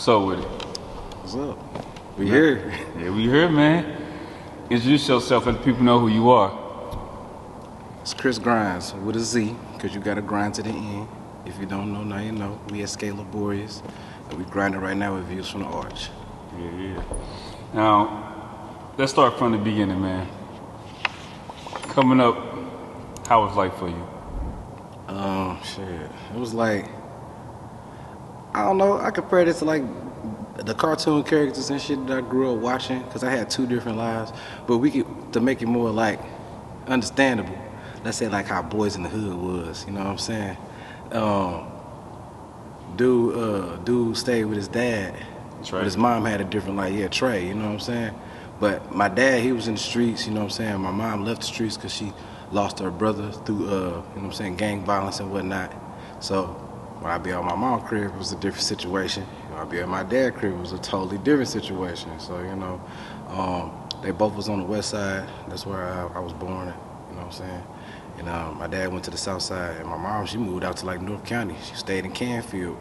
What's up with it? What's up? We here. Yeah, we here, man. Introduce yourself, let the people know who you are. It's Chris Grindz with a Z, because you got to grind to the end. If you don't know, now you know. We at Sk8 Liborius, and we grinding right now with views from the arch. Yeah. Now, let's start from the beginning, man. Coming up, how was life for you? Shit. It was like, I don't know, I compare this to like the cartoon characters and shit that I grew up watching, because I had two different lives, but to make it more like understandable, let's say like how Boyz N Da Hood was, you know what I'm saying? Dude stayed with his dad, but his mom had a different life. Yeah, Trey, you know what I'm saying? But my dad, he was in the streets, you know what I'm saying? My mom left the streets because she lost her brother through, you know what I'm saying, gang violence and whatnot. So when I be at my mom's crib, it was a different situation. When I be at my dad's crib, it was a totally different situation. So, you know, they both was on the west side. That's where I was born, you know what I'm saying? And my dad went to the south side, and my mom, she moved out to like North County. She stayed in Canfield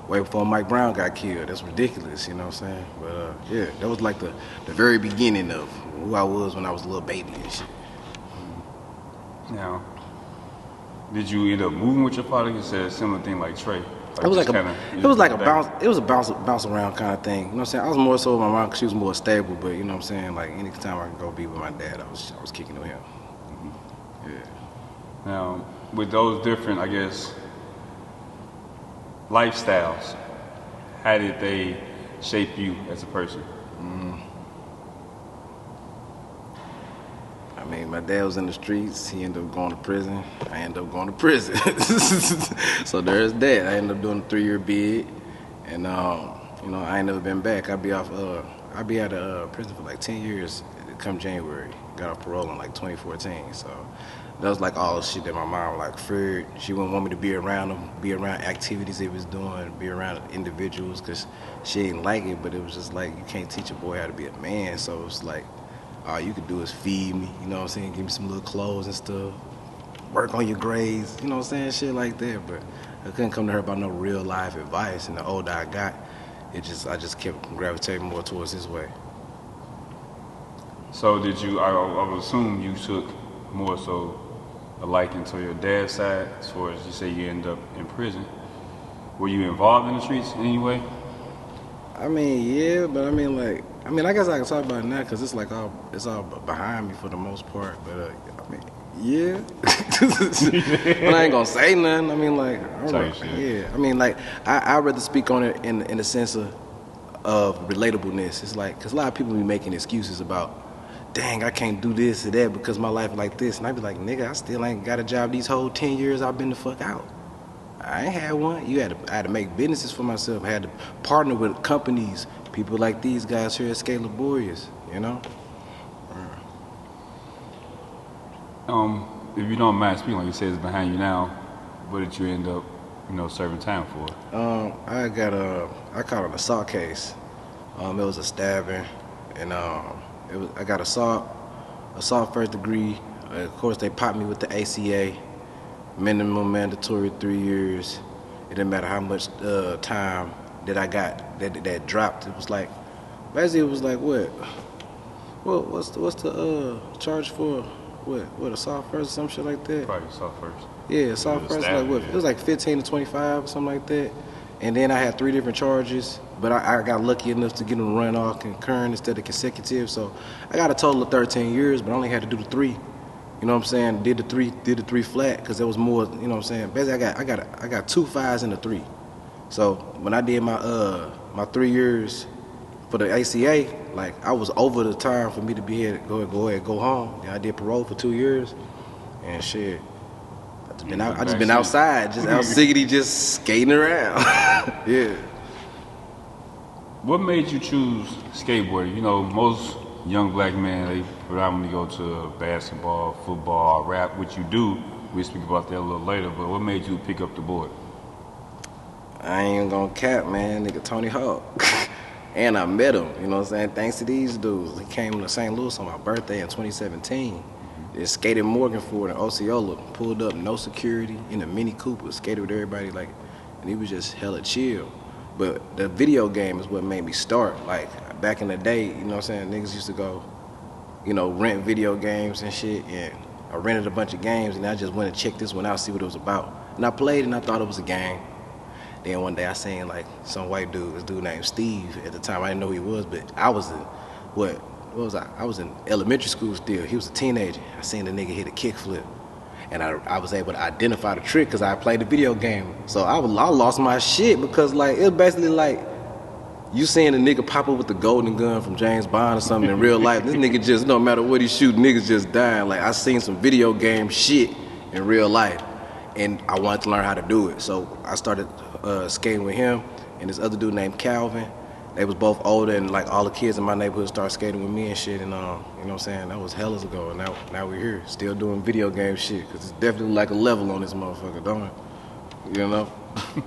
way before Mike Brown got killed. That's ridiculous, you know what I'm saying? But yeah, that was like the very beginning of who I was when I was a little baby and shit. Now, did you end up moving with your father? You said a similar thing like Trey. It was like a bounce around kind of thing. You know what I'm saying? I was more so with my mom because she was more stable, but you know what I'm saying? Like anytime I could go be with my dad, I was kicking with him. Yeah. Now, with those different, I guess, lifestyles, how did they shape you as a person? I mean, my dad was in the streets. He ended up going to prison. I ended up going to prison. So there's that. I ended up doing a 3-year bid, and you know, I ain't never been back. I'll be out of prison for like 10 years come January. Got off parole in like 2014. So that was like all the shit that my mom like feared. She wouldn't want me to be around them, be around activities they was doing, be around individuals, because she didn't like it. But it was just like, you can't teach a boy how to be a man. So it's like, all you could do is feed me, you know what I'm saying? Give me some little clothes and stuff. Work on your grades, you know what I'm saying? Shit like that. But I couldn't come to her about no real life advice. And the older I got, I just kept gravitating more towards this way. So did you, I would assume you took more so a liking to your dad's side, as far as you say you end up in prison. Were you involved in the streets in any way? I mean, yeah, but I mean, like, I guess I can talk about it now because it's like it's all behind me for the most part. But I mean, yeah. But I ain't gonna say nothing. I mean, like, yeah. I mean, like, I'd rather speak on it in the sense of relatableness. It's like, because a lot of people be making excuses about, dang, I can't do this or that because my life like this. And I be like, nigga, I still ain't got a job these whole 10 years I've been the fuck out. I ain't had one. I had to make businesses for myself. I had to partner with companies, people like these guys here at Sk8 Liborius, you know? If you don't mind speaking, like you said, it's behind you now, what did you end up, you know, serving time for? I caught an assault case. It was a stabbing, and I got assault first degree. Of course, they popped me with the ACA. Minimum mandatory 3 years. It didn't matter how much time that I got that dropped. It was like, basically it was like what's the charge for what assault first or some shit like that? Probably assault first. Yeah, assault first. Like what? It was like 15 to 25 or something like that. And then I had 3 different charges, but I got lucky enough to get them run off concurrent instead of consecutive. So I got a total of 13 years, but I only had to do the 3. You know what I'm saying? Did the three flat because there was more. You know what I'm saying? Basically, I got 2 5s and a 3. So when I did my 3 years for the ACA, like I was over the time for me to be here to go home. And I did parole for 2 years, and shit. I just been outside, just out siggity, just skating around. Yeah. What made you choose skateboarding? You know, most young black men, they predominantly go to basketball, football, rap, which you do. We'll speak about that a little later, but what made you pick up the board? I ain't gonna cap, man, nigga Tony Hawk. And I met him, you know what I'm saying? Thanks to these dudes. He came to St. Louis on my birthday in 2017. They skated Morganford and Osceola, pulled up, no security, in a Mini Cooper, skated with everybody, like, and he was just hella chill. But the video game is what made me start. Like, back in the day, you know what I'm saying, niggas used to go, you know, rent video games and shit, and I rented a bunch of games, and I just went and checked this one out, see what it was about. And I played, and I thought it was a game. Then one day I seen, like, some white dude, this dude named Steve. At the time, I didn't know who he was, but I was in, what was I? I was in elementary school still. He was a teenager. I seen the nigga hit a kickflip. And I was able to identify the trick because I played the video game. So I lost my shit because, like, it was basically like you seeing a nigga pop up with the golden gun from James Bond or something in real life. This nigga just, no matter what he shoot, niggas just dying. Like, I seen some video game shit in real life, and I wanted to learn how to do it. So I started skating with him and this other dude named Calvin. They was both older, and like all the kids in my neighborhood started skating with me and shit, and you know what I'm saying, that was hellas ago, and now we're here, still doing video game shit, because it's definitely like a level on this motherfucker, don't it? You know?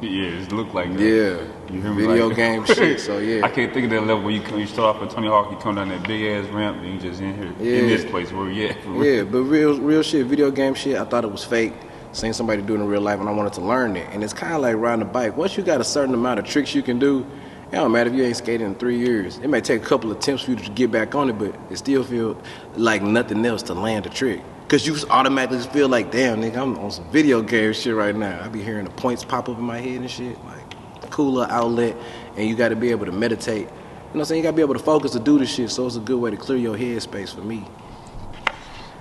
Yeah, it look like that. Yeah, you hear me? video like, game shit, so yeah. I can't think of that level when you start off at Tony Hawk, you come down that big ass ramp, and you just in here, in this place where we at. Yeah, but real shit, video game shit, I thought it was fake. Seen somebody do it in real life, and I wanted to learn it, and it's kind of like riding a bike. Once you got a certain amount of tricks you can do, it don't matter if you ain't skated in 3 years. It may take a couple of attempts for you to get back on it, but it still feel like nothing else to land a trick. Cause you automatically feel like, damn, nigga, I'm on some video game shit right now. I be hearing the points pop up in my head and shit, like cooler outlet, and you gotta be able to meditate. You know what I'm saying? You gotta be able to focus to do this shit, so it's a good way to clear your head space for me.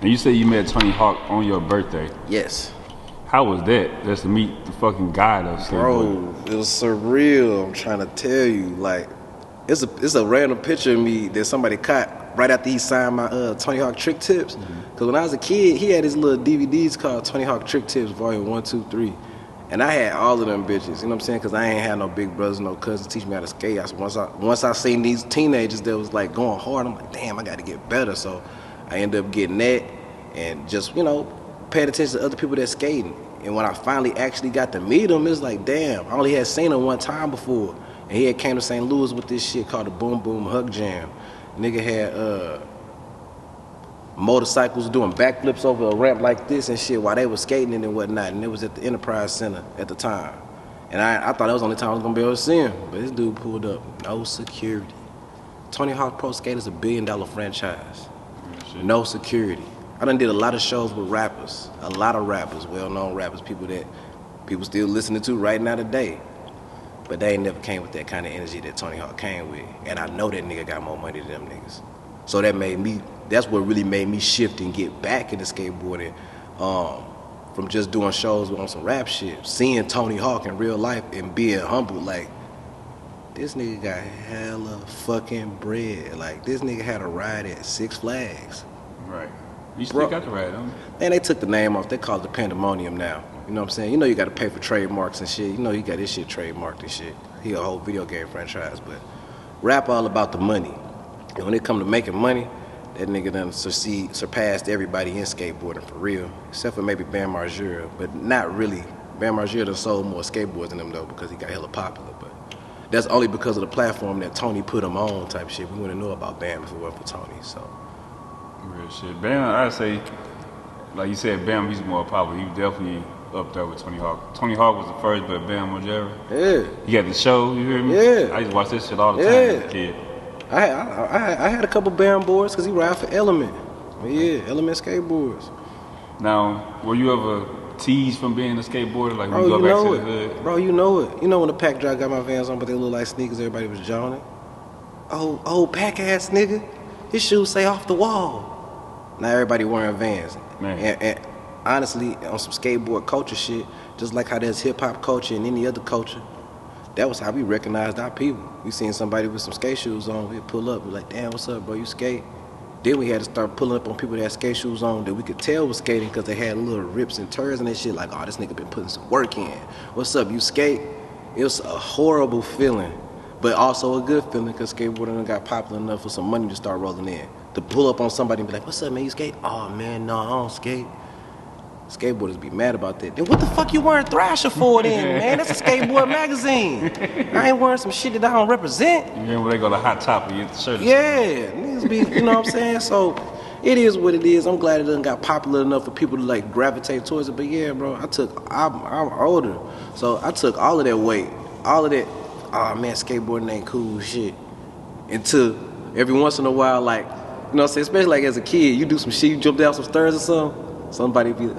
And you say you met Tony Hawk on your birthday. Yes. How was that? Just to meet the fucking god of skateboarding. Bro, it was surreal. I'm trying to tell you, like, it's a random picture of me that somebody caught right after he signed my Tony Hawk Trick Tips. Because when I was a kid, he had his little DVDs called Tony Hawk Trick Tips, Volume 1, 2, 3. And I had all of them bitches, you know what I'm saying? Because I ain't had no big brothers, no cousins teach me how to skate. Once I seen these teenagers that was like going hard, I'm like, damn, I got to get better. So I ended up getting that and just, you know, paying attention to other people that's skating. And when I finally actually got to meet him, it was like, damn, I only had seen him one time before. And he had came to St. Louis with this shit called the Boom Boom Hug Jam. Nigga had motorcycles doing backflips over a ramp like this and shit while they was skating and whatnot. And it was at the Enterprise Center at the time. And I thought that was the only time I was gonna be able to see him. But this dude pulled up, no security. Tony Hawk Pro Skate is $1 billion franchise. No security. I done did a lot of shows with rappers, a lot of rappers, well-known rappers, people that people still listening to right now today. But they ain't never came with that kind of energy that Tony Hawk came with. And I know that nigga got more money than them niggas. So that's what really made me shift and get back into skateboarding, from just doing shows on some rap shit. Seeing Tony Hawk in real life and being humble, like, this nigga got hella fucking bread. Like, this nigga had a ride at Six Flags. Right. You still got the ride, don't you? And they took the name off. They call it the Pandemonium now. You know what I'm saying? You know you got to pay for trademarks and shit. You know he got his shit trademarked and shit. He a whole video game franchise, but rap all about the money. And when it come to making money, that nigga done surpassed everybody in skateboarding for real, except for maybe Bam Margera, but not really. Bam Margera done sold more skateboards than him though because he got hella popular. But that's only because of the platform that Tony put him on type shit. We wouldn't know about Bam if it wasn't for Tony. So. Real shit. Bam, I'd say, like you said, Bam, he's more popular. He definitely up there with Tony Hawk. Tony Hawk was the first, but Bam Margera. Yeah. He had the show, you hear me? Yeah. I used to watch this shit all the time as a kid. I had a couple Bam boards because he ride for Element. Yeah, Element skateboards. Now, were you ever teased from being a skateboarder? Like when Bro, you go back to the hood? Bro, you know it. You know when the Pack Drive got my Vans on, but they look like sneakers, everybody was joning. Oh, Pack ass nigga. His shoes say off the wall. Now everybody wearing Vans. Man. And honestly, on some skateboard culture shit, just like how there's hip-hop culture and any other culture, that was how we recognized our people. We seen somebody with some skate shoes on, we'd pull up, we're like, damn, what's up, bro, you skate? Then we had to start pulling up on people that had skate shoes on that we could tell was skating because they had little rips and tears and that shit, like, oh, this nigga been putting some work in. What's up, you skate? It was a horrible feeling, but also a good feeling because skateboarding done got popular enough for some money to start rolling in. To pull up on somebody and be like, what's up, man, you skate? Oh, man, no, I don't skate. Skateboarders be mad about that. Then what the fuck you wearing Thrasher for then, man? That's a skateboard magazine. I ain't wearing some shit that I don't represent. You remember when they go to Hot Top and get the shirt? Yeah, niggas be, you know what I'm saying? So it is what it is. I'm glad it done got popular enough for people to like gravitate towards it. But yeah, bro, I'm older. So I took all of that weight, all oh man, skateboarding ain't cool shit. Until every once in a while, like, you know what I'm saying, especially like as a kid, you do some shit, you jump down some stairs or something, somebody be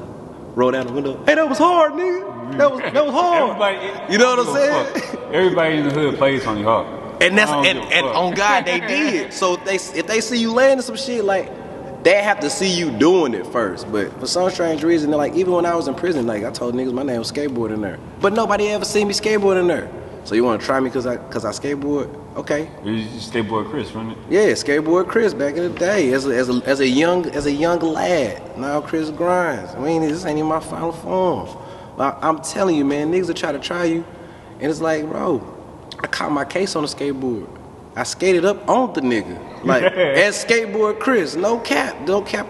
roll down the window, hey, that was hard, nigga. That was hard. Everybody, you know what I'm saying? Everybody in the hood plays Tony Hawk. And that's and on God they did. So if they see you landing some shit, like they have to see you doing it first. But for some strange reason, like even when I was in prison, like I told niggas my name was Skateboard in there, but nobody ever seen me skateboard in there. So you want to try me because I skateboard? Okay. You Skateboard Chris, wasn't it? Yeah, Skateboard Chris back in the day as a young lad. Now Chris Grindz. This ain't even my final form. I'm telling you, man, niggas will try to try you, and it's like, bro, I caught my case on the skateboard. I skated up on the nigga, like as Skateboard Chris. No cap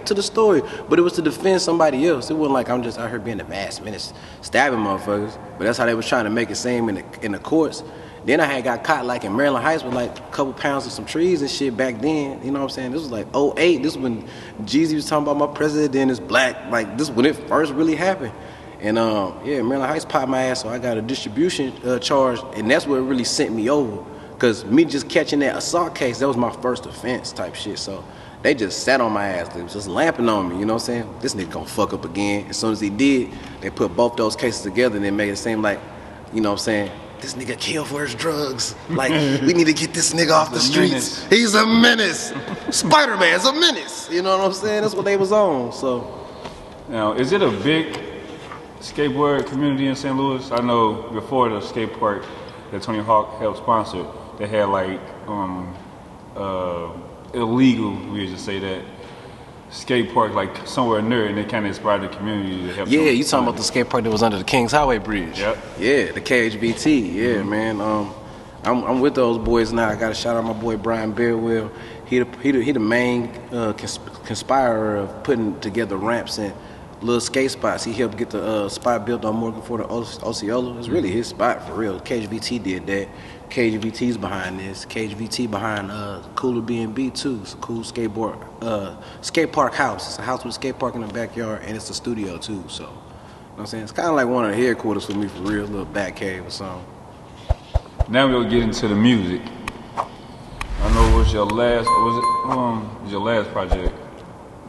to the story. But it was to defend somebody else. It wasn't like I'm just out here being a mass menace, stabbing motherfuckers. But that's how they was trying to make it seem in the courts. Then I had got caught like in Maryland Heights with like a couple pounds of some trees and shit back then. You know what I'm saying? This was like 08. This was when Jeezy was talking about my president is black. Like this when it first really happened. And yeah, Maryland Heights popped my ass, so I got a distribution charge, and that's what really sent me over. Cause me just catching that assault case, that was my first offense type shit. So they just sat on my ass. They was just lamping on me, you know what I'm saying? This nigga gonna fuck up again. As soon as he did, they put both those cases together and they made it seem like, you know what I'm saying, this nigga killed for his drugs. Like, we need to get this nigga off the streets. He's a menace. Spider-Man's a menace. You know what I'm saying? That's what they was on, so. Now, is it a big skateboard community in St. Louis? I know before the Skatepark that Tony Hawk helped sponsor, they had like illegal, we just say that, skate park like somewhere near, and they kind of inspired the community to help. Yeah, you talking about the skate park that was under the Kings Highway Bridge? Yep. Yeah, the KHBT. Yeah, man. I'm with those boys now. I got to shout out my boy Brian Bearwell. He the main conspirer of putting together ramps and little skate spots. He helped get the spot built on Morgan for the Osceola. It's really his spot for real. KHVT did that. KHVT's behind this. KHVT behind Cooler B&B too. It's a cool skateboard skate park house. It's a house with a skate park in the backyard, and it's a studio too. So, you know what I'm saying? It's kind of like one of the headquarters for me for real, a little back cave or something. Now we'll get into the music. I know it was your last project.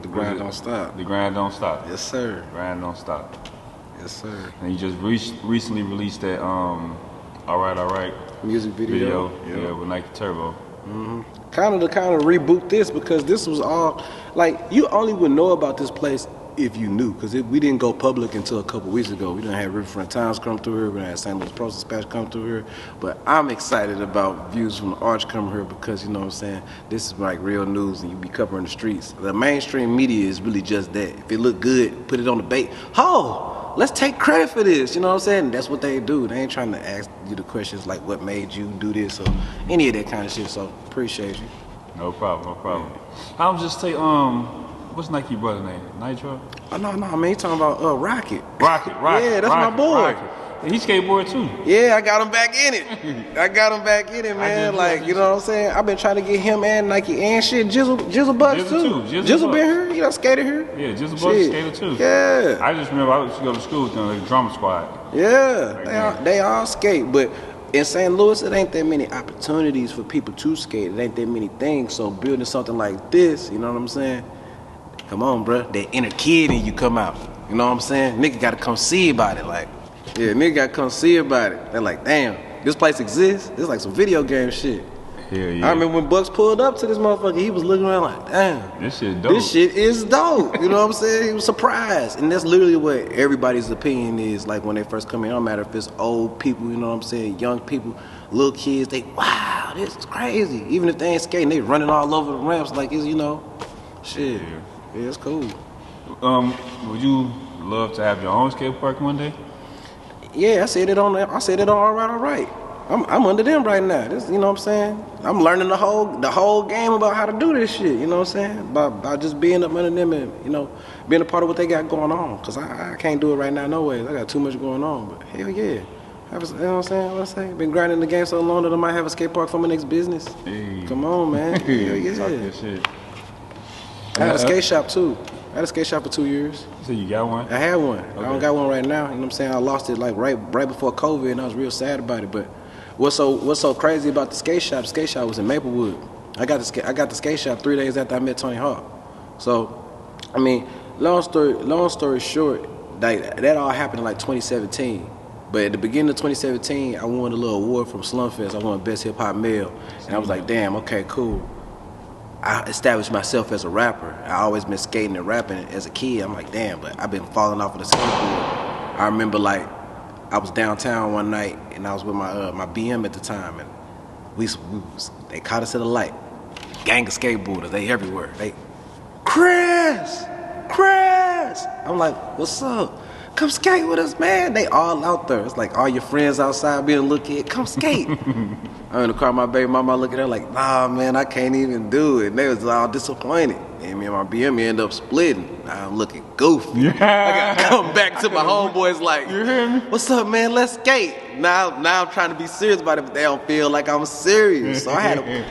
The Grind Don't Stop. The Grind Don't Stop. Yes, sir. Grind Don't Stop. Yes, sir. And you just recently released that Alright music video. Yeah, with Nikee Turbo. Kind of reboot this, because this was all like, you only would know about this place if you knew, because we didn't go public until a couple weeks ago. We done had Riverfront Towns come through here, we done had St. Louis Pro Dispatch come through here, but I'm excited about Views from the Arch coming here, because you know what I'm saying, this is like real news and you be covering the streets. The mainstream media is really just that. If it look good, put it on the bait. Let's take credit for this, you know what I'm saying? That's what they do. They ain't trying to ask you the questions like what made you do this or any of that kind of shit, so appreciate you. No problem. I'll just say, what's Nikee brother name? Nitro? Oh, no, man, you talking about Rocket. Rocket. Yeah, that's my boy. Rocket. He skateboard too. Yeah, I got him back in it. Man. Like, you know what I'm saying? I've been trying to get him and Nikee and shit. Jizzle Buckz too. Jizzle been here. You know, skated here. Yeah, Jizzle Buckz skated too. Yeah. I just remember I used to go to school with them, like drama squad. Yeah, they all skate, but in St. Louis, it ain't that many opportunities for people to skate. It ain't that many things. So building something like this, you know what I'm saying? Come on, bro. That inner kid in you come out. You know what I'm saying? Nigga got to come see about it. Like, yeah, nigga got to come see about it. They're like, damn, this place exists? This like some video game shit. Hell yeah. I remember when Bucks pulled up to this motherfucker, he was looking around like, damn. This shit dope. This shit is dope. You know what I'm saying? He was surprised. And that's literally what everybody's opinion is like when they first come in. It don't matter if it's old people, you know what I'm saying, young people, little kids, they, wow, this is crazy. Even if they ain't skating, they running all over the ramps like it's, you know, shit. Yeah, it's cool. Would you love to have your own skate park one day? Yeah, I said it on Alright. I'm under them right now. This, you know what I'm saying? I'm learning the whole game about how to do this shit, you know what I'm saying? By just being up under them and, you know, being a part of what they got going on. Cause I can't do it right now no ways. I got too much going on, but hell yeah. You know what I'm saying? What I say? Been grinding the game so long that I might have a skate park for my next business. Hey. Come on, man. Hell yeah. Talk that shit. I had a skate shop too. I had a skate shop for 2 years. So you got one? I had one. Okay. I don't got one right now. You know what I'm saying? I lost it like right before COVID, and I was real sad about it. But What's so crazy about the skate shop? The skate shop was in Maplewood. I got the skate shop 3 days after I met Tony Hawk. So, I mean, long story short, like that all happened in like 2017. But at the beginning of 2017, I won a little award from S.L.U M Fest. I won Best Hip Hop Male, and I was like, damn, okay, cool. I established myself as a rapper. I always been skating and rapping as a kid. I'm like, damn, but I've been falling off of the skateboard. I remember like I was downtown one night and I was with my BM at the time, and they caught us at a light. Gang of skateboarders, they everywhere. They, Chris. I'm like, what's up? Come skate with us, man. They all out there. It's like all your friends outside being a little kid. Come skate. I'm in the car, my baby mama look at her like, nah, man, I can't even do it. And they was all disappointed. And me and my BM end up splitting. I'm looking goofy. Yeah. I got to come back to my homeboys like, you hear me? What's up, man? Let's skate. Now I'm trying to be serious about it, but they don't feel like I'm serious. So I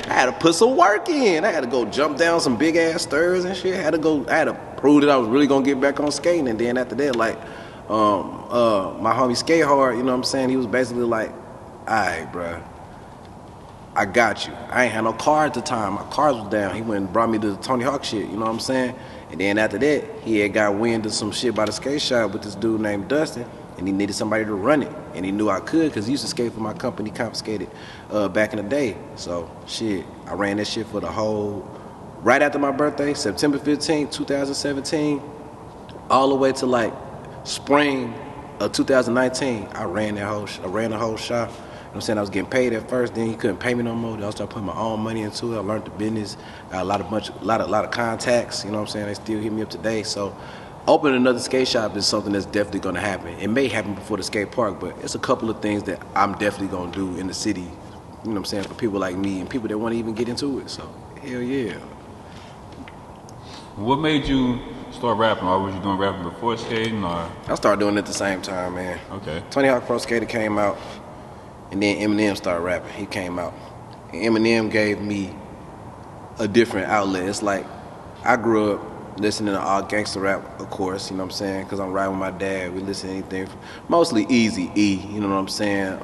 had to put some work in. I had to go jump down some big ass stairs and shit. I had to prove that I was really gonna get back on skating. And then after that, like, my homie Skate, you know what I'm saying? He was basically like, all right, bruh, I got you. I ain't had no car at the time. My car was down. He went and brought me to the Tony Hawk shit, you know what I'm saying? And then after that, he had got wind of some shit by the skate shop with this dude named Dustin, and he needed somebody to run it. And he knew I could because he used to skate for my company, Confiscated, back in the day. So, shit, I ran that shit for the whole, right after my birthday, September 15th, 2017, all the way to like spring of 2019, I ran the whole shop. You know what I'm saying? I was getting paid at first, then he couldn't pay me no more. Then I started putting my own money into it. I learned the business, got a lot of contacts, you know what I'm saying? They still hit me up today. So opening another skate shop is something that's definitely gonna happen. It may happen before the skate park, but it's a couple of things that I'm definitely gonna do in the city, you know what I'm saying, for people like me and people that wanna even get into it. So hell yeah. What made you start rapping? Or was you doing rapping before skating, or? I started doing it at the same time, man. Okay. Tony Hawk Pro Skater came out, and then Eminem started rapping. He came out. And Eminem gave me a different outlet. It's like, I grew up listening to all gangster rap, of course, you know what I'm saying, because I'm riding with my dad. We listen to anything, mostly Eazy-E, you know what I'm saying?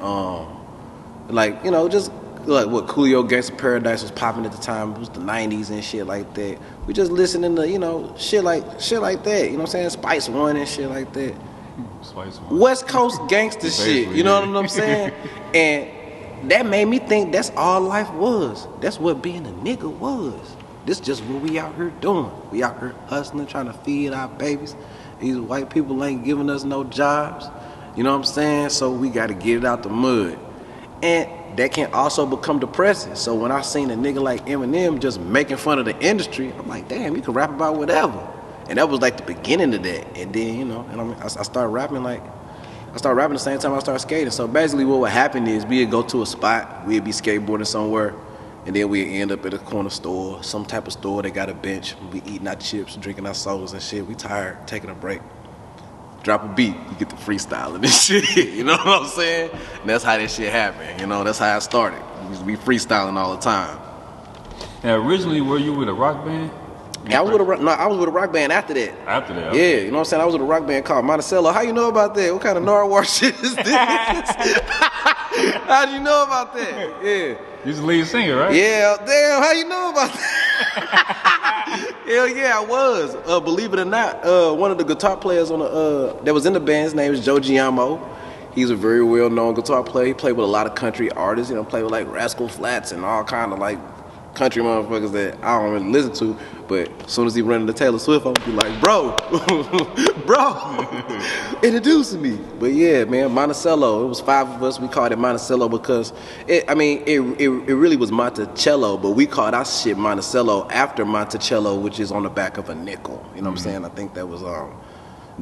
Like, you know, just like what Coolio Gangsta Paradise was popping at the time. It was the 90s and shit like that. We just listening to, you know, shit like that, you know what I'm saying? Spice One and shit like that. Spice One. West Coast gangster shit, you know what I'm saying? And that made me think that's all life was. That's what being a nigga was. This just what we out here doing. We out here hustling, trying to feed our babies. These white people ain't giving us no jobs, you know what I'm saying? So we gotta get it out the mud. And that can also become depressing. So when I seen a nigga like Eminem just making fun of the industry, I'm like, damn, you can rap about whatever. And that was like the beginning of that. And then, you know, and I started rapping the same time I started skating. So basically what would happen is we'd go to a spot, we'd be skateboarding somewhere, and then we'd end up at a corner store, some type of store, they got a bench, we eating our chips, drinking our sodas and shit. We tired, taking a break. Drop a beat, you get the freestyling and shit, you know what I'm saying? And that's how that shit happened, you know, that's how I started. We freestyling all the time. Now, originally, were you with a rock band? Yeah, I was with a rock band after that. After that? Okay. Yeah, you know what I'm saying? I was with a rock band called Monticello. How you know about that? What kind of Norwalk shit is this? How'd you know about that? Yeah. You're the lead singer, right? Yeah, damn, how you know about that? Hell yeah, I was. Believe it or not, one of the guitar players on the that was in the band, his name is Joe Giammo. He's a very well-known guitar player. He played with a lot of country artists, you know, played with like Rascal Flatts and all kind of like country motherfuckers that I don't really listen to, but as soon as he run into Taylor Swift, I'm be like, bro, introduce me. But yeah, man, Monticello, it was 5 of us. We called it Monticello because it really was Monticello, but we called our shit Monticello after Monticello, which is on the back of a nickel. You know what I'm saying? I think that was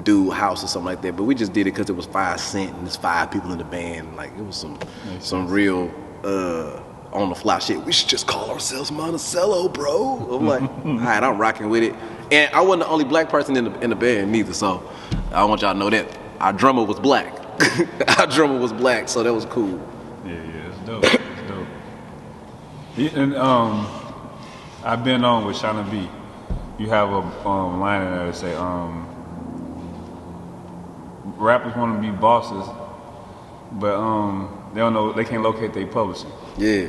Dude House or something like that, but we just did it because it was 5 cents and there's 5 people in the band. Like it was some real on the fly shit. We should just call ourselves Monticello, bro. I'm like, all right, I'm rocking with it. And I wasn't the only black person in the band neither, so I want y'all to know that our drummer was black. Our drummer was black, so that was cool. Yeah, it's dope. It's dope. Yeah, and I've been on with Shauna B. You have a line in there that say, rappers want to be bosses, but they don't know, they can't locate their publishing. Yeah,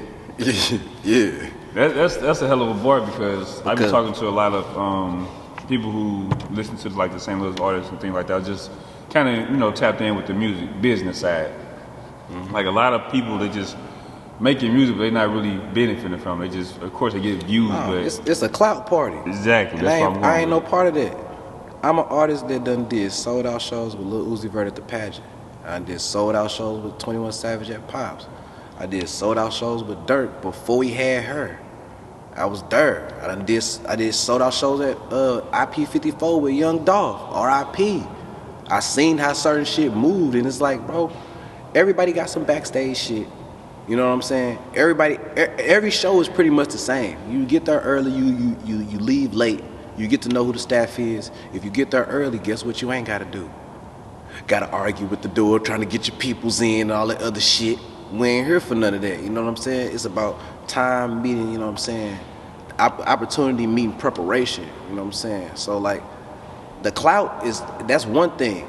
yeah. That's a hell of a bar because I've been talking to a lot of people who listen to like the St. Louis artists and things like that. Just kind of tapped in with the music business side. Mm-hmm. Like a lot of people that just making music, but they're not really benefiting from it. They just, of course, they get views, but it's a clout party. Exactly. And I ain't no part of that. I'm an artist that done did sold out shows with Lil Uzi Vert at the pageant. I did sold out shows with 21 Savage at Pops. I did sold out shows with Dirk before he had her. I was there. I did sold out shows at IP54 with Young Dolph, RIP. I seen how certain shit moved, and it's like, bro, everybody got some backstage shit. You know what I'm saying? Every show is pretty much the same. You get there early, you leave late. You get to know who the staff is. If you get there early, guess what you ain't got to do? Got to argue with the door, trying to get your peoples in and all that other shit. We ain't here for none of that. You know what I'm saying? It's about time meeting, you know what I'm saying? Opportunity meeting preparation, you know what I'm saying? So like, the clout that's one thing.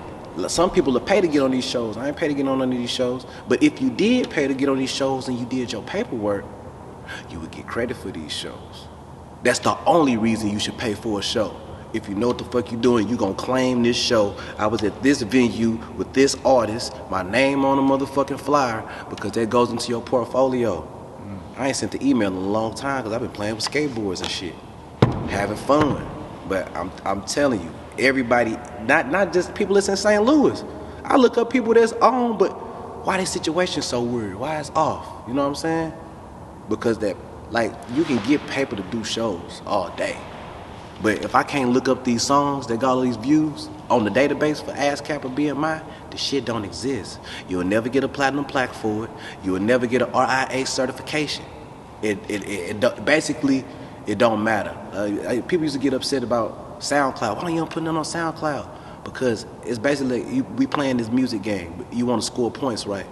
Some people are paid to get on these shows. I ain't paid to get on none of these shows. But if you did pay to get on these shows and you did your paperwork, you would get credit for these shows. That's the only reason you should pay for a show. If you know what the fuck you're doing, you gonna claim this show. I was at this venue with this artist, my name on a motherfucking flyer, because that goes into your portfolio. I ain't sent the email in a long time because I've been playing with skateboards and shit, having fun. But I'm telling you, everybody, not just people that's in St. Louis. I look up people that's on, but why this situation so weird? Why it's off? You know what I'm saying? Because that, like, you can get paper to do shows all day. But if I can't look up these songs that got all these views on the database for ASCAP or BMI, the shit don't exist. You'll never get a platinum plaque for it. You'll never get a RIA certification. Basically, it don't matter. People used to get upset about SoundCloud. Why don't you put it on SoundCloud? Because it's basically, we playing this music game. You want to score points, right?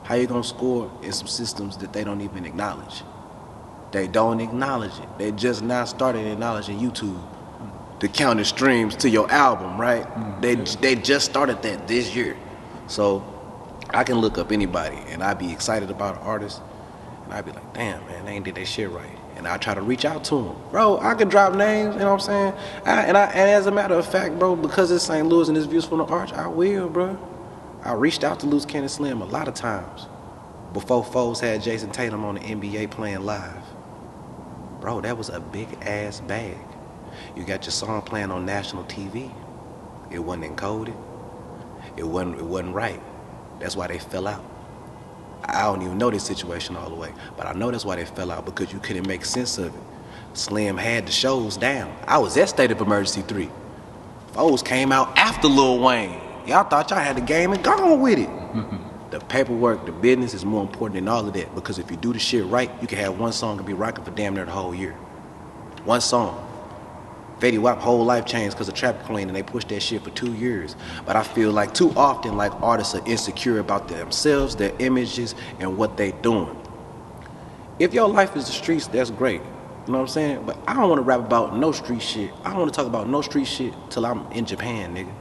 How you gonna score in some systems that they don't even acknowledge? They don't acknowledge it. They just now started acknowledging YouTube to count the streams to your album, right? They just started that this year. So I can look up anybody and I'd be excited about an artist and I'd be like, damn, man, they ain't did that shit right. And I try to reach out to them. Bro, I can drop names, you know what I'm saying? And as a matter of fact, bro, because it's St. Louis and it's Views from the Arch, I will, bro. I reached out to Loose Cannon Slim a lot of times before Foles had Jason Tatum on the NBA playing live. Bro, that was a big ass bag. You got your song playing on national TV. It wasn't encoded. It wasn't right. That's why they fell out. I don't even know this situation all the way, but I know that's why they fell out, because you couldn't make sense of it. Slim had the shows down. I was at State of Emergency 3. Foles came out after Lil Wayne. Y'all thought y'all had the game and gone with it. The paperwork, the business is more important than all of that, because if you do the shit right, you can have one song and be rocking for damn near the whole year. One song. Fetty Wap's whole life changed because of Traffic Queen, and they pushed that shit for 2 years. But I feel like too often, like, artists are insecure about themselves, their images, and what they doing. If your life is the streets, that's great. You know what I'm saying? But I don't want to rap about no street shit. I don't want to talk about no street shit till I'm in Japan, nigga.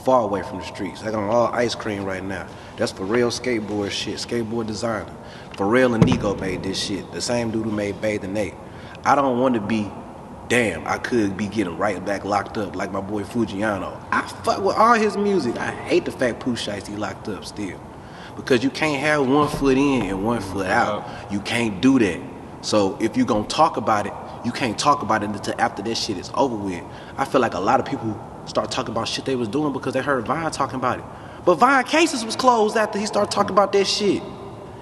Far away from the streets. Like, I'm all ice cream right now. That's for real skateboard shit, skateboard designer. Pharrell and Nigo made this shit. The same dude who made Bathe and Nate. I don't want to be, damn, I could be getting right back locked up like my boy Fujiano. I fuck with all his music. I hate the fact Pooh Shiesty locked up still. Because you can't have 1 foot in and 1 foot out. You can't do that. So if you gonna talk about it, you can't talk about it until after that shit is over with. I feel like a lot of people start talking about shit they was doing because they heard Vine talking about it. But Vine cases was closed after he started talking about that shit.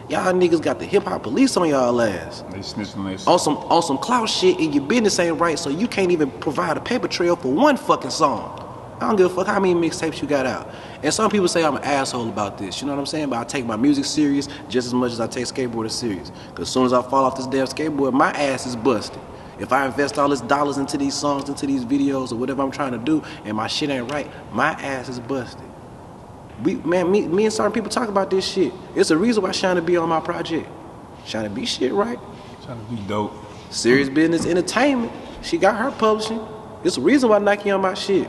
Y'all niggas got the hip-hop police on y'all ass. They snitching on some clout shit, and your business ain't right, so you can't even provide a paper trail for one fucking song. I don't give a fuck how many mixtapes you got out. And some people say I'm an asshole about this, you know what I'm saying? But I take my music serious just as much as I take skateboarding serious. Because as soon as I fall off this damn skateboard, my ass is busted. If I invest all this dollars into these songs, into these videos, or whatever I'm trying to do, and my shit ain't right, my ass is busted. Me and certain people talk about this shit. It's a reason why Shana be on my project. Shana be shit right. Shana be dope. Serious Business Entertainment. She got her publishing. It's a reason why Nike on my shit.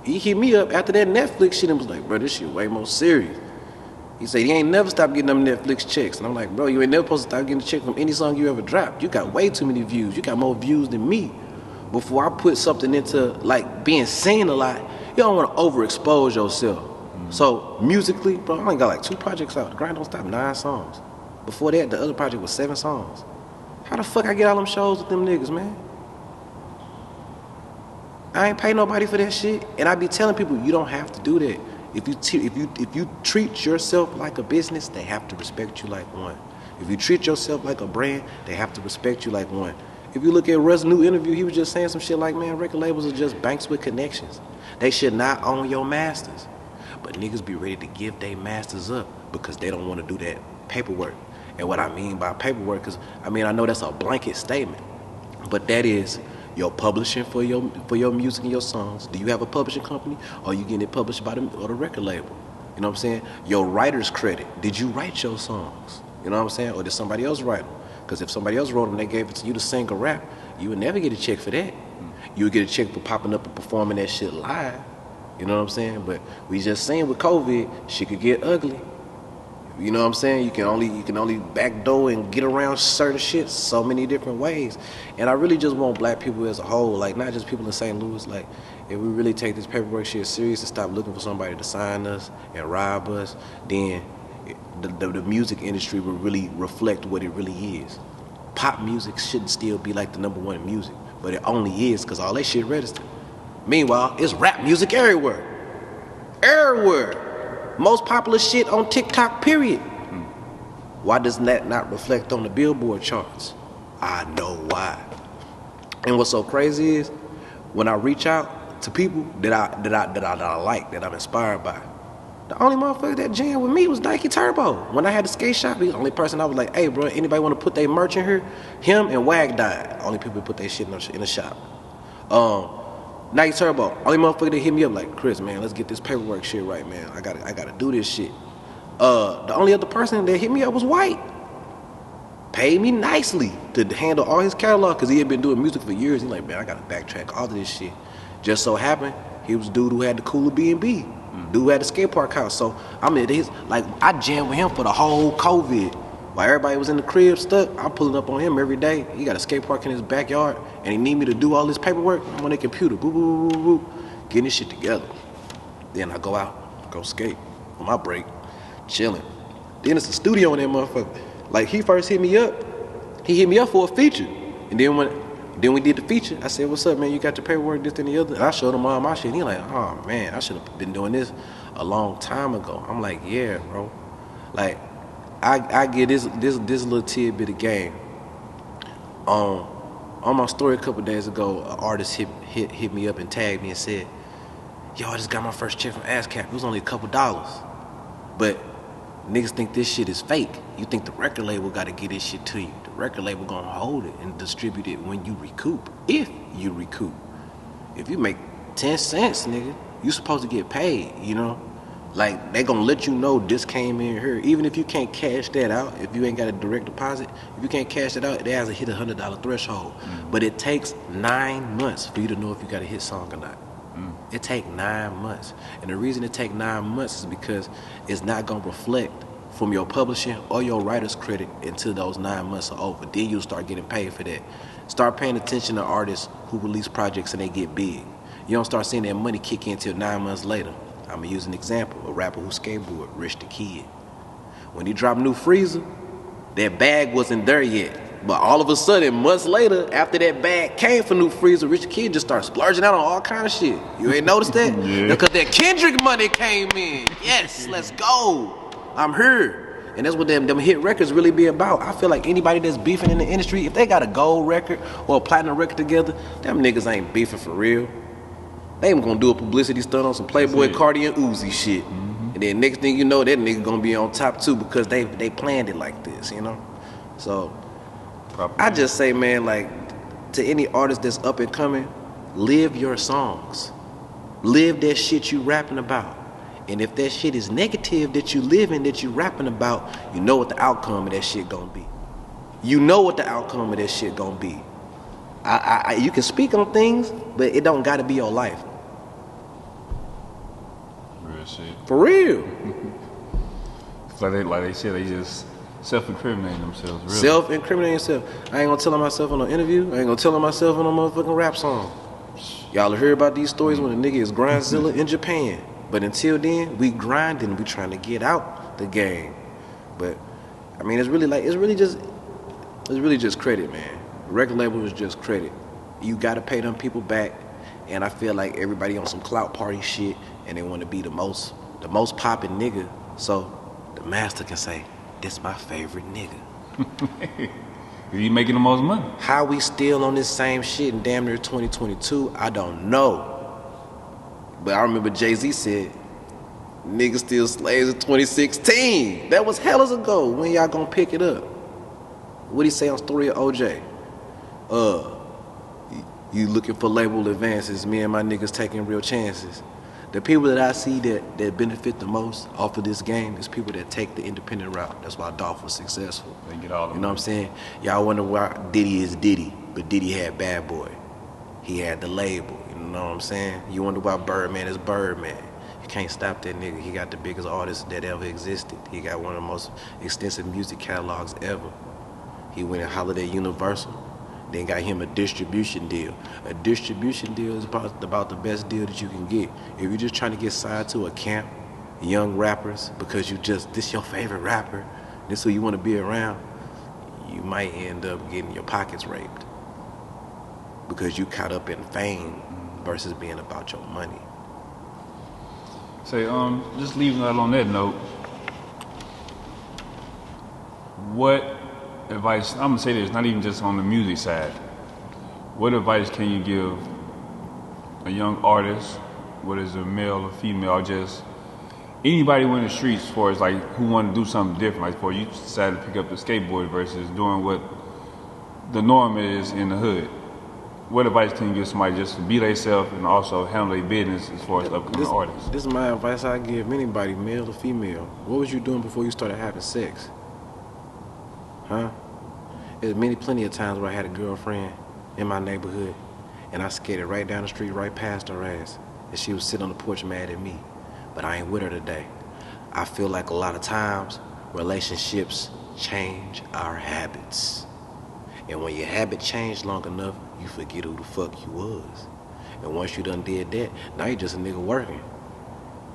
He hit me up after that Netflix shit and was like, bro, this shit way more serious. He said he ain't never stopped getting them Netflix checks. And I'm like, bro, you ain't never supposed to stop getting a check from any song you ever dropped. You got way too many views. You got more views than me. Before I put something into like being seen a lot, you don't want to overexpose yourself. So musically, bro, I only got like 2 projects out. The Grind Don't Stop, 9 songs. Before that, the other project was 7 songs. How the fuck I get all them shows with them niggas, man? I ain't pay nobody for that shit. And I be telling people, you don't have to do that. If you treat yourself like a business, they have to respect you like one. If you treat yourself like a brand, they have to respect you like one. If you look at Russ's new interview, he was just saying some shit like, man, record labels are just banks with connections. They should not own your masters. But niggas be ready to give their masters up because they don't want to do that paperwork. And what I mean by paperwork is, I know that's a blanket statement, but that is your publishing for your music and your songs. Do you have a publishing company, or are you getting it published by the record label? You know what I'm saying? Your writer's credit. Did you write your songs? You know what I'm saying? Or did somebody else write them? Because if somebody else wrote them, they gave it to you to sing or rap, you would never get a check for that. You would get a check for popping up and performing that shit live. You know what I'm saying? But we just seen with COVID, shit could get ugly. You know what I'm saying? You can only backdoor and get around certain shit so many different ways. And I really just want black people as a whole, like not just people in St. Louis, like if we really take this paperwork shit serious and stop looking for somebody to sign us and rob us, then the music industry will really reflect what it really is. Pop music shouldn't still be like the #1 music, but it only is because all that shit registered. Meanwhile, it's rap music everywhere. Everywhere. Most popular shit on TikTok, period. Why does that not reflect on the Billboard charts? I know why. And what's so crazy is when I reach out to people that I like, that I'm inspired by, the only motherfucker that jammed with me was Nikee Turbo. When I had the skate shop, he was the only person I was like, hey bro, anybody want to put their merch in here? Him and Wag died. Only people who put their shit in the shop. Nikee Turbo, only motherfucker that hit me up like, Chris, man, let's get this paperwork shit right, man. I gotta do this shit. The only other person that hit me up was White. Paid me nicely to handle all his catalog because he had been doing music for years. He's like, man, I gotta backtrack all of this shit. Just so happened, he was the dude who had the cooler B&B. Dude who had the Skatepark house. So I jammed with him for the whole COVID. While everybody was in the crib stuck, I'm pulling up on him every day. He got a skate park in his backyard, and he need me to do all this paperwork. I'm on the computer, boop, boop, boop, boop, getting this shit together. Then I go out, go skate on my break, chilling. Then it's a studio in that motherfucker. Like he first hit me up. He hit me up for a feature, and then we did the feature. I said, "What's up, man? You got your paperwork, this and the other." And I showed him all my shit. And he like, "Oh man, I should have been doing this a long time ago." I'm like, "Yeah, bro." Like. I get this little tidbit of game. On my story a couple days ago, an artist hit me up and tagged me and said, "Yo, I just got my first check from ASCAP. It was only a couple dollars, but niggas think this shit is fake. You think the record label got to get this shit to you? The record label gonna hold it and distribute it when you recoup. If you recoup, if you make 10 cents, nigga, you supposed to get paid. You know." Like, they gonna let you know this came in here. Even if you can't cash that out, if you ain't got a direct deposit, if you can't cash that out, it has to hit $100 threshold. But it takes 9 months for you to know if you got a hit song or not. It take 9 months. And the reason it take 9 months is because it's not gonna reflect from your publishing or your writer's credit until those 9 months are over. Then you'll start getting paid for that. Start paying attention to artists who release projects and they get big. You don't start seeing that money kick in until 9 months later. I'm gonna use an example, a rapper who skateboard, Rich the Kid. When he dropped New Freezer, that bag wasn't there yet. But all of a sudden, months later, after that bag came for New Freezer, Rich the Kid just started splurging out on all kind of shit. You ain't noticed that? Yeah. Because that Kendrick money came in. Yes, let's go. I'm here. And that's what them hit records really be about. I feel like anybody that's beefing in the industry, if they got a gold record or a platinum record together, them niggas ain't beefing for real. They ain't gonna do a publicity stunt on some Playboy, Cardi, and Uzi shit. And then next thing you know, that nigga gonna be on top too because they planned it like this, you know? So, I just say, man, like, to any artist that's up and coming, live your songs. Live that shit you rapping about. And if that shit is negative that you living, that you rapping about, you know what the outcome of that shit gonna be. You know what the outcome of that shit gonna be. You can speak on things, but it don't gotta be your life. Real shit. For real. Like they said, they just self-incriminating themselves. Really. Self-incriminating yourself. I ain't gonna tell on myself on no interview. I ain't gonna tell on myself on no motherfucking rap song. Y'all hear about these stories when a nigga is Grindzilla in Japan. But until then, we grinding. We trying to get out the game. But I mean, it's really just credit, man. Record label is just credit. You gotta pay them people back. And I feel like everybody on some clout party shit, and they want to be the most poppin' nigga. So the master can say, "This my favorite nigga." You making the most money? How we still on this same shit in damn near 2022? I don't know. But I remember Jay-Z said, "Niggas still slaves in 2016." That was hellas ago. When y'all gonna pick it up? What'd he say on Story of OJ? You looking for label advances, me and my niggas taking real chances. The people that I see that benefit the most off of this game is people that take the independent route. That's why Dolph was successful. They get all the You know what I'm saying? Y'all wonder why Diddy is Diddy, but Diddy had Bad Boy. He had the label, you know what I'm saying? You wonder why Birdman is Birdman. You can't stop that nigga. He got the biggest artist that ever existed. He got one of the most extensive music catalogs ever. He went and hollered at Universal. Then got him a distribution deal. A distribution deal is about the best deal that you can get. If you're just trying to get signed to a camp, young rappers, because this your favorite rapper, this who you want to be around, you might end up getting your pockets raped. Because you caught up in fame versus being about your money. Say, just leaving out on that note, what advice, I'm gonna say this, not even just on the music side, what advice can you give a young artist, whether it's a male or female, or just anybody who in the streets, as far as like who want to do something different, like for you decided to pick up the skateboard versus doing what the norm is in the hood? What advice can you give somebody just to be themselves and also handle their business as far as upcoming artists? This is my advice I give anybody, male or female. What was you doing before you started having sex? Huh? There's plenty of times where I had a girlfriend in my neighborhood and I skated right down the street, right past her ass, and she was sitting on the porch mad at me. But I ain't with her today. I feel like a lot of times relationships change our habits. And when your habit changed long enough, you forget who the fuck you was. And once you done did that, now you just a nigga working.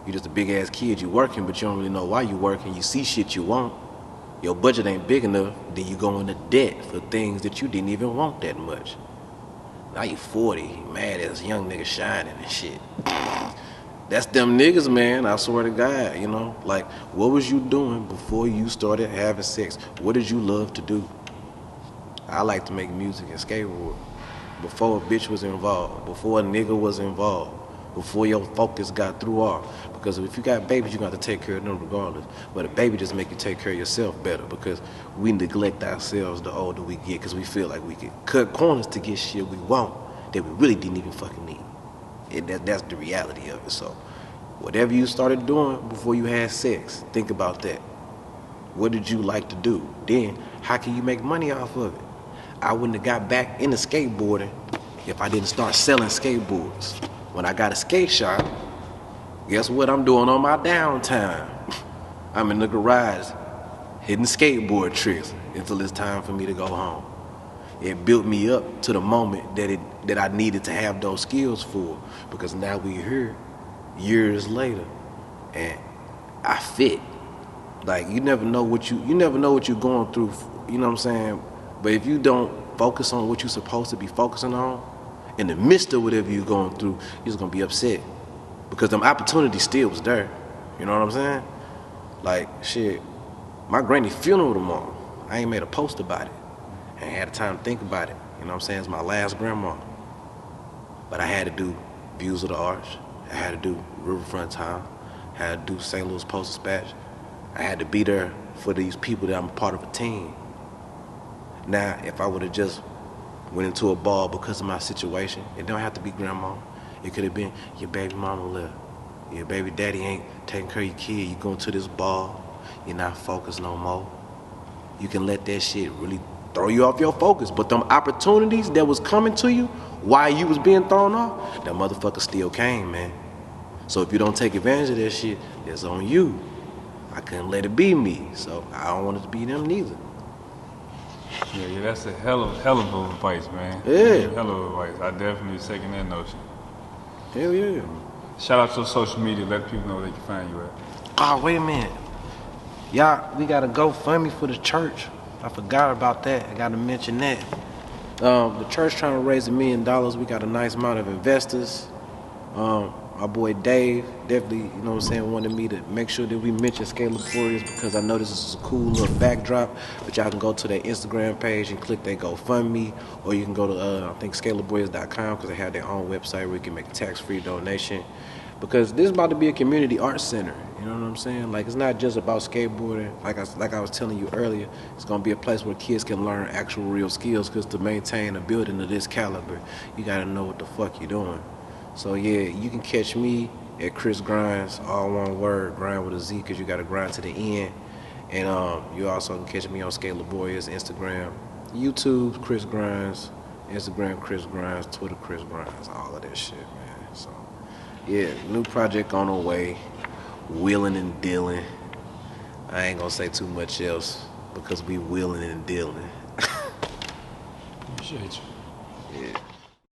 You just a big ass kid, you working, but you don't really know why you working. You see shit you want. Your budget ain't big enough, then you go into debt for things that you didn't even want that much. Now you 40, mad as a young nigga shining and shit. That's them niggas, man, I swear to God, you know? Like, what was you doing before you started having sex? What did you love to do? I like to make music and skateboard. Before a bitch was involved, before a nigga was involved, before your focus got through off. Because if you got babies, you got to take care of them regardless. But a baby just make you take care of yourself better because we neglect ourselves the older we get because we feel like we can cut corners to get shit we want that we really didn't even fucking need. That's the reality of it. So whatever you started doing before you had sex, think about that. What did you like to do? Then how can you make money off of it? I wouldn't have got back into skateboarding if I didn't start selling skateboards. When I got a skate shop, guess what I'm doing on my downtime? I'm in the garage hitting skateboard tricks until it's time for me to go home. It built me up to the moment that I needed to have those skills for, because now we're here years later and I fit. Like you never know what you're going through, you know what I'm saying? But if you don't focus on what you're supposed to be focusing on, in the midst of whatever you're going through, you're just gonna be upset. Because them opportunities still was there. You know what I'm saying? Like, shit, my granny's funeral tomorrow. I ain't made a post about it. I ain't had the time to think about it. You know what I'm saying? It's my last grandma. But I had to do Views of the Arch. I had to do Riverfront Town. I had to do St. Louis Post-Dispatch. I had to be there for these people that I'm a part of a team. Now, if I would have just went into a ball because of my situation, it don't have to be grandma. It could have been your baby mama left. Your baby daddy ain't taking care of your kid. You going to this ball, you're not focused no more. You can let that shit really throw you off your focus. But them opportunities that was coming to you while you was being thrown off, that motherfucker still came, man. So if you don't take advantage of that shit, that's on you. I couldn't let it be me, so I don't want it to be them neither. Yeah, that's a hell of advice, man. Yeah. Hell of advice. I definitely second that notion. Hell yeah. Shout out to social media. Let people know where they can find you at. Oh, wait a minute. Y'all, we got to GoFundMe for the church. I forgot about that. I got to mention that. The church trying to raise $1 million. We got a nice amount of investors. My boy Dave definitely, you know what I'm saying, wanted me to make sure that we mention Sk8 Liborius because I know this is a cool little backdrop. But y'all can go to their Instagram page and click their GoFundMe, or you can go to I think Sk8Liborius.com because they have their own website where you can make a tax-free donation. Because this is about to be a community arts center. You know what I'm saying? Like, it's not just about skateboarding. Like I was telling you earlier, it's gonna be a place where kids can learn actual real skills. Because to maintain a building of this caliber, you gotta know what the fuck you're doing. So yeah, you can catch me at Chris Grindz, all one word, grind with a Z, because you got to grind to the end. And you also can catch me on Sk8 Liborius, Instagram, YouTube, Chris Grindz, Instagram, Chris Grindz, Twitter, Chris Grindz, all of that shit, man. So yeah, new project on the way, wheeling and dealing. I ain't gonna say too much else because we wheeling and dealing. Appreciate you. Yeah.